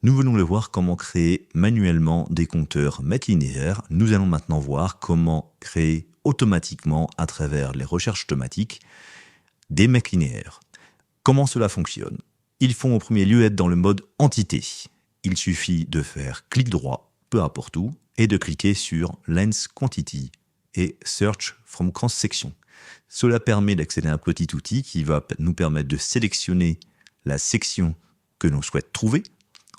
Nous venons de voir comment créer manuellement des compteurs mètres linéaires. Nous allons maintenant voir comment créer automatiquement, à travers les recherches automatiques, des mètres linéaires. Comment cela fonctionne? Ils font au premier lieu être dans le mode entité. Il suffit de faire clic droit, peu importe où, et de cliquer sur Lens Quantity et Search from Cross Section. Cela permet d'accéder à un petit outil qui va nous permettre de sélectionner la section que l'on souhaite trouver.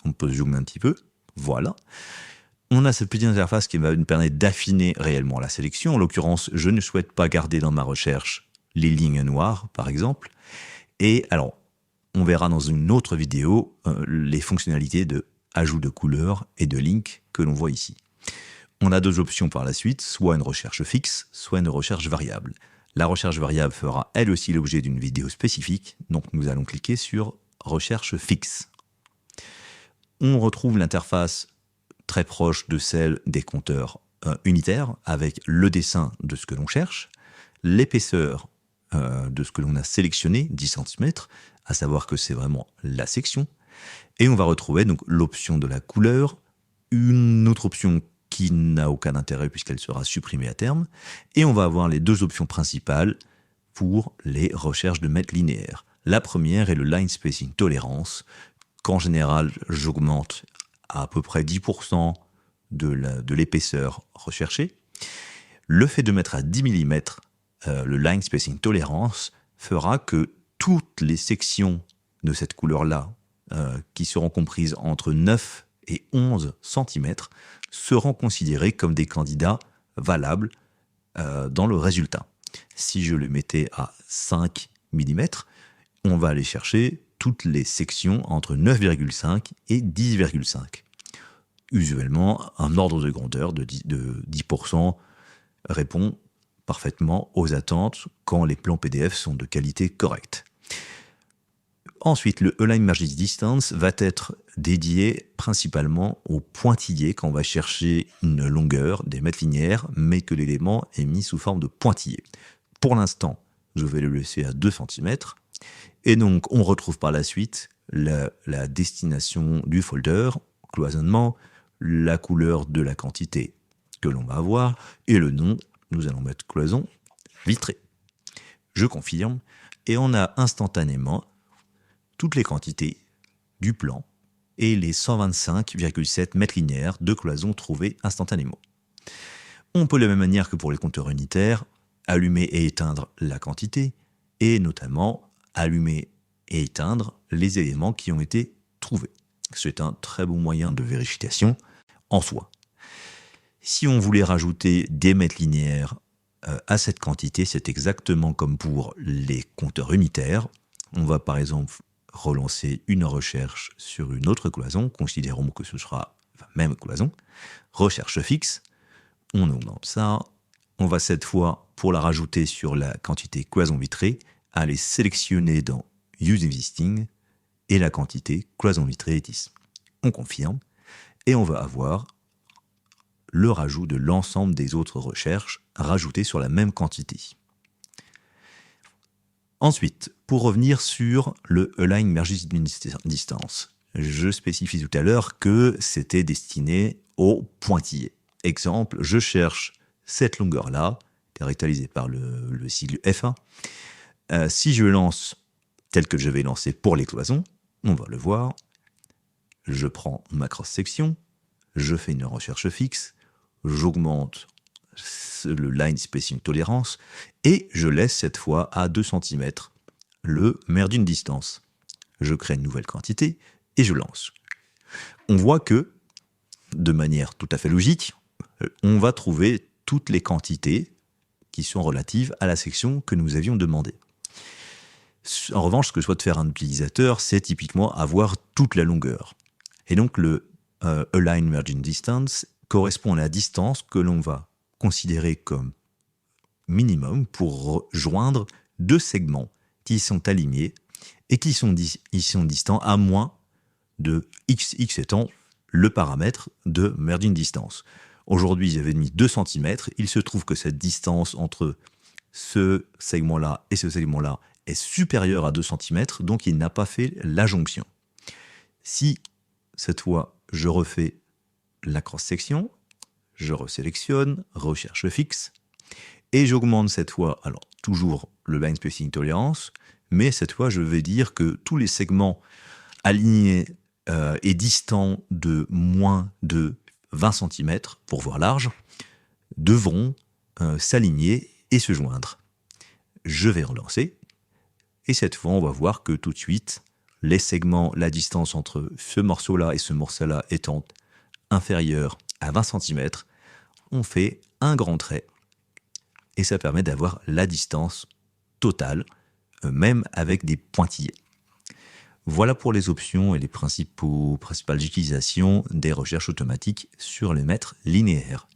On peut zoomer un petit peu, voilà. On a cette petite interface qui va nous permettre d'affiner réellement la sélection. En l'occurrence, je ne souhaite pas garder dans ma recherche les lignes noires, par exemple. Et alors, on verra dans une autre vidéo les fonctionnalités de ajout de couleurs et de links que l'on voit ici. On a deux options par la suite, soit une recherche fixe, soit une recherche variable. La recherche variable fera elle aussi l'objet d'une vidéo spécifique, donc nous allons cliquer sur recherche fixe. On retrouve l'interface très proche de celle des compteurs unitaires, avec le dessin de ce que l'on cherche, l'épaisseur de ce que l'on a sélectionné, 10 cm, à savoir que c'est vraiment la section, et on va retrouver donc l'option de la couleur, une autre option qui n'a aucun intérêt puisqu'elle sera supprimée à terme, et on va avoir les deux options principales pour les recherches de mètres linéaires. La première est le Line Spacing Tolerance, qu'en général j'augmente à peu près 10% de l'épaisseur recherchée. Le fait de mettre à 10 mm le Line Spacing Tolerance fera que toutes les sections de cette couleur-là, qui seront comprises entre 9 et 11 cm, seront considérées comme des candidats valables dans le résultat. Si je le mettais à 5 mm, on va aller chercher toutes les sections entre 9,5 et 10,5. Usuellement, un ordre de grandeur de 10% répond parfaitement aux attentes quand les plans PDF sont de qualité correcte. Ensuite, le Align Merge Distance va être dédié principalement aux pointillés quand on va chercher une longueur des mètres linéaires, mais que l'élément est mis sous forme de pointillé. Pour l'instant, je vais le laisser à 2 cm. Et donc, on retrouve par la suite la destination du folder, cloisonnement, la couleur de la quantité que l'on va avoir, et le nom, nous allons mettre cloison vitrée. Je confirme, et on a instantanément toutes les quantités du plan et les 125,7 mètres linéaires de cloison trouvés instantanément. On peut de la même manière que pour les compteurs unitaires, allumer et éteindre la quantité, et notamment allumer et éteindre les éléments qui ont été trouvés. C'est un très bon moyen de vérification en soi. Si on voulait rajouter des mètres linéaires à cette quantité, c'est exactement comme pour les compteurs unitaires. On va par exemple relancer une recherche sur une autre cloison, considérons que ce sera la même cloison, recherche fixe, on augmente ça, on va cette fois, pour la rajouter sur la quantité cloison vitrée, aller sélectionner dans Use Existing et la quantité cloison vitrée est ici. On confirme et on va avoir le rajout de l'ensemble des autres recherches rajoutées sur la même quantité. Ensuite, pour revenir sur le Align Merge Distance, je spécifie tout à l'heure que c'était destiné aux pointillés. Exemple, je cherche cette longueur-là, caractérisée par le sigle F1. Si je lance tel que je vais lancer pour les cloisons, on va le voir. Je prends ma cross-section, je fais une recherche fixe, j'augmente le Line Spacing Tolerance et je laisse cette fois à 2 cm le Merge Distance. Je crée une nouvelle quantité et je lance. On voit que, de manière tout à fait logique, on va trouver toutes les quantités qui sont relatives à la section que nous avions demandée. En revanche, ce que souhaite faire un utilisateur, c'est typiquement avoir toute la longueur. Et donc le Align Merge Distance correspond à la distance que l'on va considérer comme minimum pour joindre deux segments qui sont alignés et qui sont distants à moins de x étant le paramètre de Merge Distance. Aujourd'hui, j'avais mis 2 cm. Il se trouve que cette distance entre ce segment-là et ce segment-là est supérieure à 2 cm, donc il n'a pas fait la jonction. Si cette fois, je refais la cross-section, je resélectionne, recherche fixe, et j'augmente cette fois, alors toujours le line spacing tolerance, mais cette fois, je vais dire que tous les segments alignés et distants de moins de 20 cm, pour voir large, devront s'aligner et se joindre. Je vais relancer, et cette fois, on va voir que tout de suite, les segments, la distance entre ce morceau-là et ce morceau-là étant inférieure à 20 cm, on fait un grand trait, et ça permet d'avoir la distance totale, même avec des pointillés. Voilà pour les options et les principales utilisations des recherches automatiques sur les mètres linéaires.